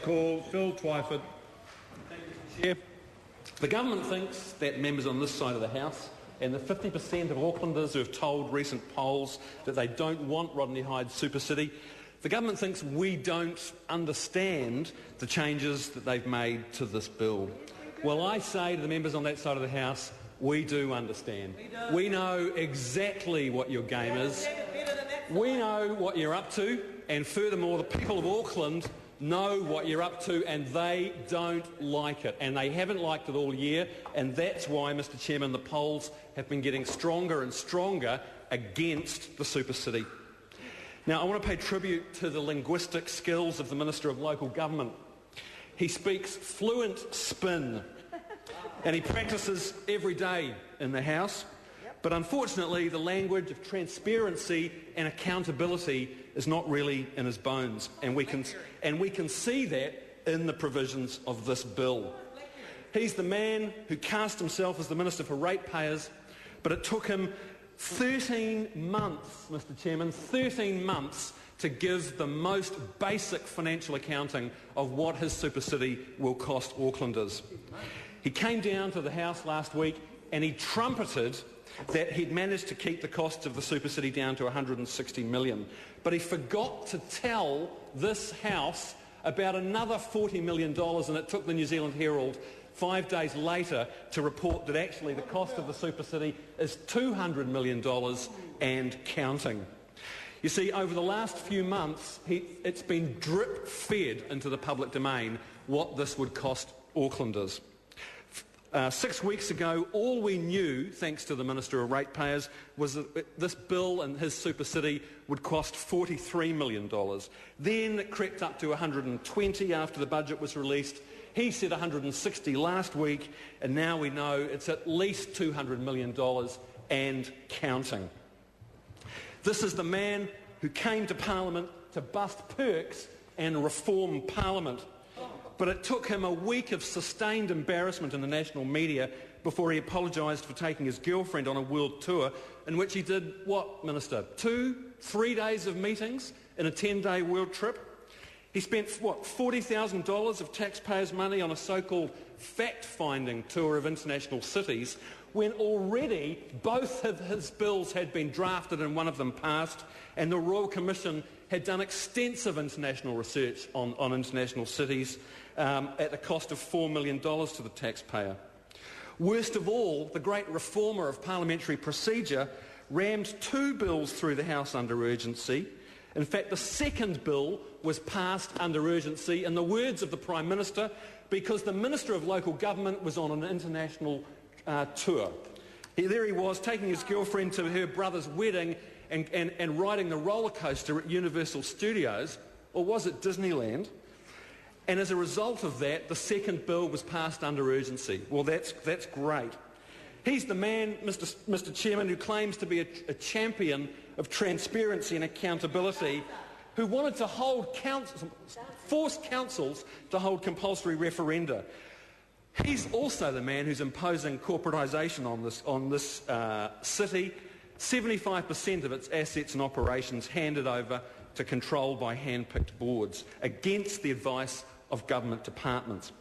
call. Phil Twyford. Chair. The government thinks that members on this side of the House and the 50% of Aucklanders who have told recent polls that they don't want Rodney Hyde's super city, the government thinks we don't understand the changes that they've made to this bill. Well, I say to the members on that side of the House, we do understand. We know exactly what your game is. We know what you're up to, and furthermore, the people of Auckland know what you're up to, and they don't like it, and they haven't liked it all year, and that's why, Mr Chairman, the polls have been getting stronger and stronger against the super city. Now, I want to pay tribute to the linguistic skills of the Minister of Local Government. He speaks fluent spin, and he practices every day in the House, but unfortunately the language of transparency and accountability is not really in his bones, and we can see that in the provisions of this bill. He's the man who cast himself as the Minister for Ratepayers, but it took him 13 months, Mr Chairman, 13 months to give the most basic financial accounting of what his super city will cost Aucklanders. He came down to the House last week and he trumpeted that he'd managed to keep the costs of the super city down to $160 million. But he forgot to tell this House about another $40 million, and it took the New Zealand Herald 5 days later to report that actually the cost of the super city is $200 million and counting. You see, over the last few months, it's been drip-fed into the public domain what this would cost Aucklanders. 6 weeks ago, all we knew, thanks to the Minister of Ratepayers, was that this bill and his super city would cost $43 million. Then it crept up to $120 after the budget was released. He said $160 last week, and now we know it's at least $200 million and counting. This is the man who came to Parliament to bust perks and reform Parliament. But it took him a week of sustained embarrassment in the national media before he apologised for taking his girlfriend on a world tour in which he did what, Minister? 2-3 days of meetings in a 10-day world trip? He spent, what, $40,000 of taxpayers' money on a so-called fact-finding tour of international cities when already both of his bills had been drafted and one of them passed, and the Royal Commission had done extensive international research on international cities at the cost of $4 million to the taxpayer. Worst of all, the great reformer of parliamentary procedure rammed 2 bills through the House under urgency. In fact, the second bill was passed under urgency, in the words of the Prime Minister, because the Minister of Local Government was on an international tour. There he was, taking his girlfriend to her brother's wedding and riding the roller coaster at Universal Studios, or was it Disneyland? And as a result of that, the second bill was passed under urgency. Well, that's great. He's the man, Mr Chairman, who claims to be a champion of transparency and accountability, who wanted to force councils to hold compulsory referenda. He's also the man who's imposing corporatisation on this city, 75% of its assets and operations handed over to control by hand-picked boards, against the advice of government departments.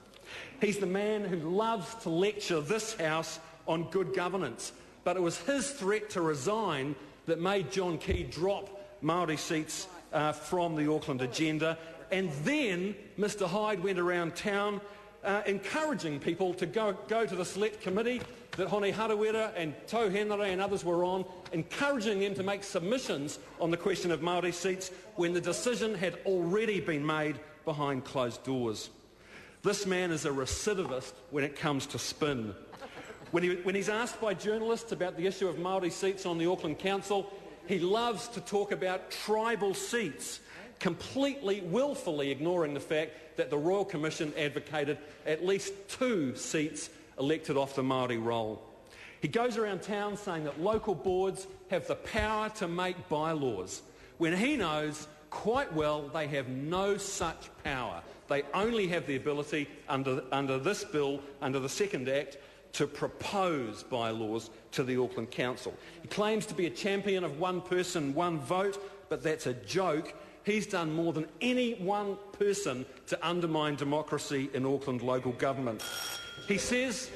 He's the man who loves to lecture this House on good governance, but it was his threat to resign that made John Key drop Māori seats from the Auckland agenda, and then Mr Hyde went around town encouraging people to go to the select committee that Hone Harawira and Tau Henare and others were on, encouraging them to make submissions on the question of Māori seats when the decision had already been made behind closed doors. This man is a recidivist when it comes to spin. When he's asked by journalists about the issue of Māori seats on the Auckland Council, he loves to talk about tribal seats, completely, willfully ignoring the fact that the Royal Commission advocated at least 2 seats elected off the Māori roll. He goes around town saying that local boards have the power to make bylaws, when he knows quite well they have no such power. They only have the ability under this bill, under the Second Act, to propose bylaws to the Auckland Council. He claims to be a champion of one person, one vote, but that's a joke. he's done more than any one person to undermine democracy in Auckland local government. He says...